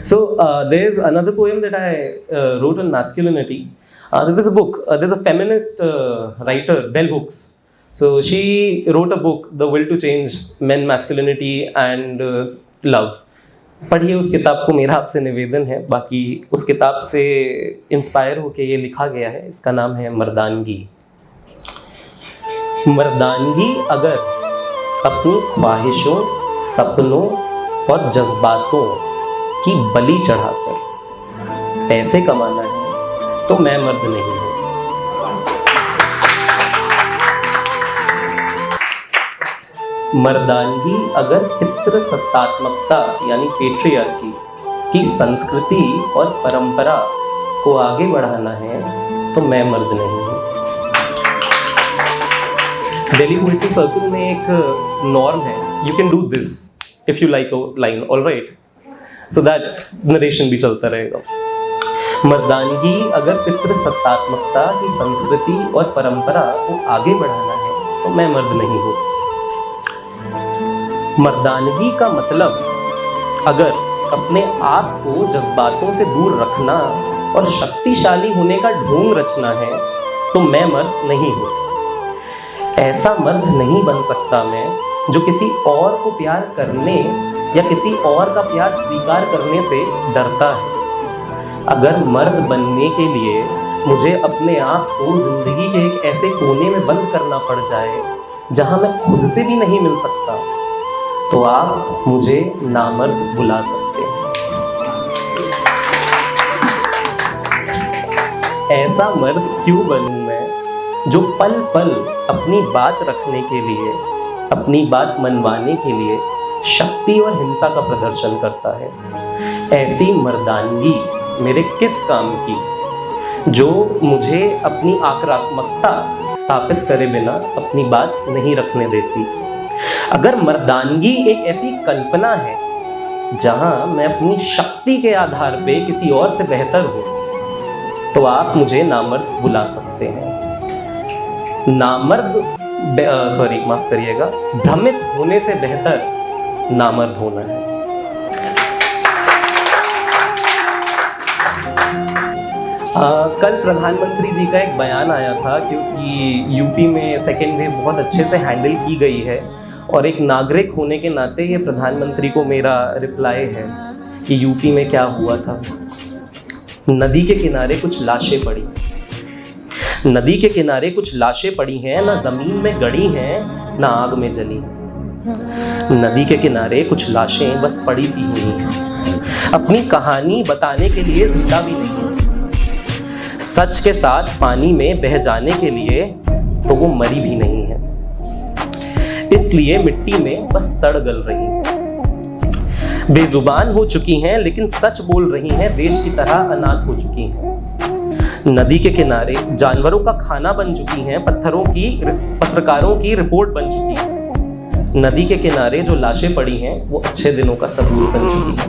So there's another poem that I wrote on masculinity. So there's a book. There's a feminist writer, Bell Hooks. So she wrote a book, The Will to Change Men, Masculinity and Love. पढ़िए उस किताब को, मेरा आपसे निवेदन है। बाकी उस किताब से इंस्पायर होके ये लिखा गया है। इसका नाम है मर्दानगी। मर्दानगी अगर अपनी ख्वाहिशों, सपनों और जज्बातों की बलि चढ़ाकर पैसे कमाना है तो मैं मर्द नहीं हूँ। मर्दानगी अगर पितृसत्तात्मकता यानी पेट्रियार्की की संस्कृति और परंपरा को आगे बढ़ाना है तो मैं मर्द नहीं हूँ। दिल्ली पोएट्री सर्कल में एक नॉर्म है, you can do this if you like a line, alright, so that narration भी चलता रहेगा। मर्दानगी अगर पितृसत्तात्मकता की संस्कृति और परंपरा को आगे बढ़ाना है तो मैं मर्द नहीं हूँ। मर्दानगी का मतलब अगर अपने आप को जज्बातों से दूर रखना और शक्तिशाली होने का ढोंग रचना है तो मैं मर्द नहीं हूँ। ऐसा मर्द नहीं बन सकता मैं जो किसी और को प्यार करने या किसी और का प्यार स्वीकार करने से डरता है। अगर मर्द बनने के लिए मुझे अपने आप को जिंदगी के एक ऐसे कोने में बंद करना पड़ जाए जहां मैं खुद से भी नहीं मिल सकता तो आप मुझे नामर्द बुला सकते हैं। ऐसा मर्द क्यों बनूं मैं जो पल पल अपनी बात रखने के लिए, अपनी बात मनवाने के लिए शक्ति और हिंसा का प्रदर्शन करता है। ऐसी मर्दानगी मेरे किस काम की जो मुझे अपनी आक्रामकता स्थापित करे बिना अपनी बात नहीं रखने देती। अगर मर्दानगी एक ऐसी कल्पना है जहां मैं अपनी शक्ति के आधार पे किसी और से बेहतर हूं तो आप मुझे नामर्द बुला सकते हैं। माफ करिएगा, भ्रमित होने से बेहतर नामर्द होना है। कल प्रधानमंत्री जी का एक बयान आया था क्योंकि यूपी में सेकेंड वेव बहुत अच्छे से हैंडल की गई है और एक नागरिक होने के नाते ये प्रधानमंत्री को मेरा रिप्लाई है कि यूपी में क्या हुआ था। नदी के किनारे कुछ लाशें पड़ी, नदी के किनारे कुछ लाशें पड़ी हैं, ना जमीन में गड़ी हैं ना आग में जली। नदी के किनारे कुछ लाशें बस पड़ी सी हुई हैं, अपनी कहानी बताने के लिए जिंदा भी नहीं। सच के साथ पानी में बह जाने के लिए तो वो मरी भी नहीं है, इसलिए मिट्टी में बस सड़ गल रही हैं। बेजुबान हो चुकी हैं लेकिन सच बोल रही हैं, देश की तरह अनाथ हो चुकी हैं। नदी के किनारे जानवरों का खाना बन चुकी हैं, पत्रकारों की रिपोर्ट बन चुकी है। नदी के किनारे जो लाशें पड़ी हैं वो अच्छे दिनों का सबूत बन चुकी हैं।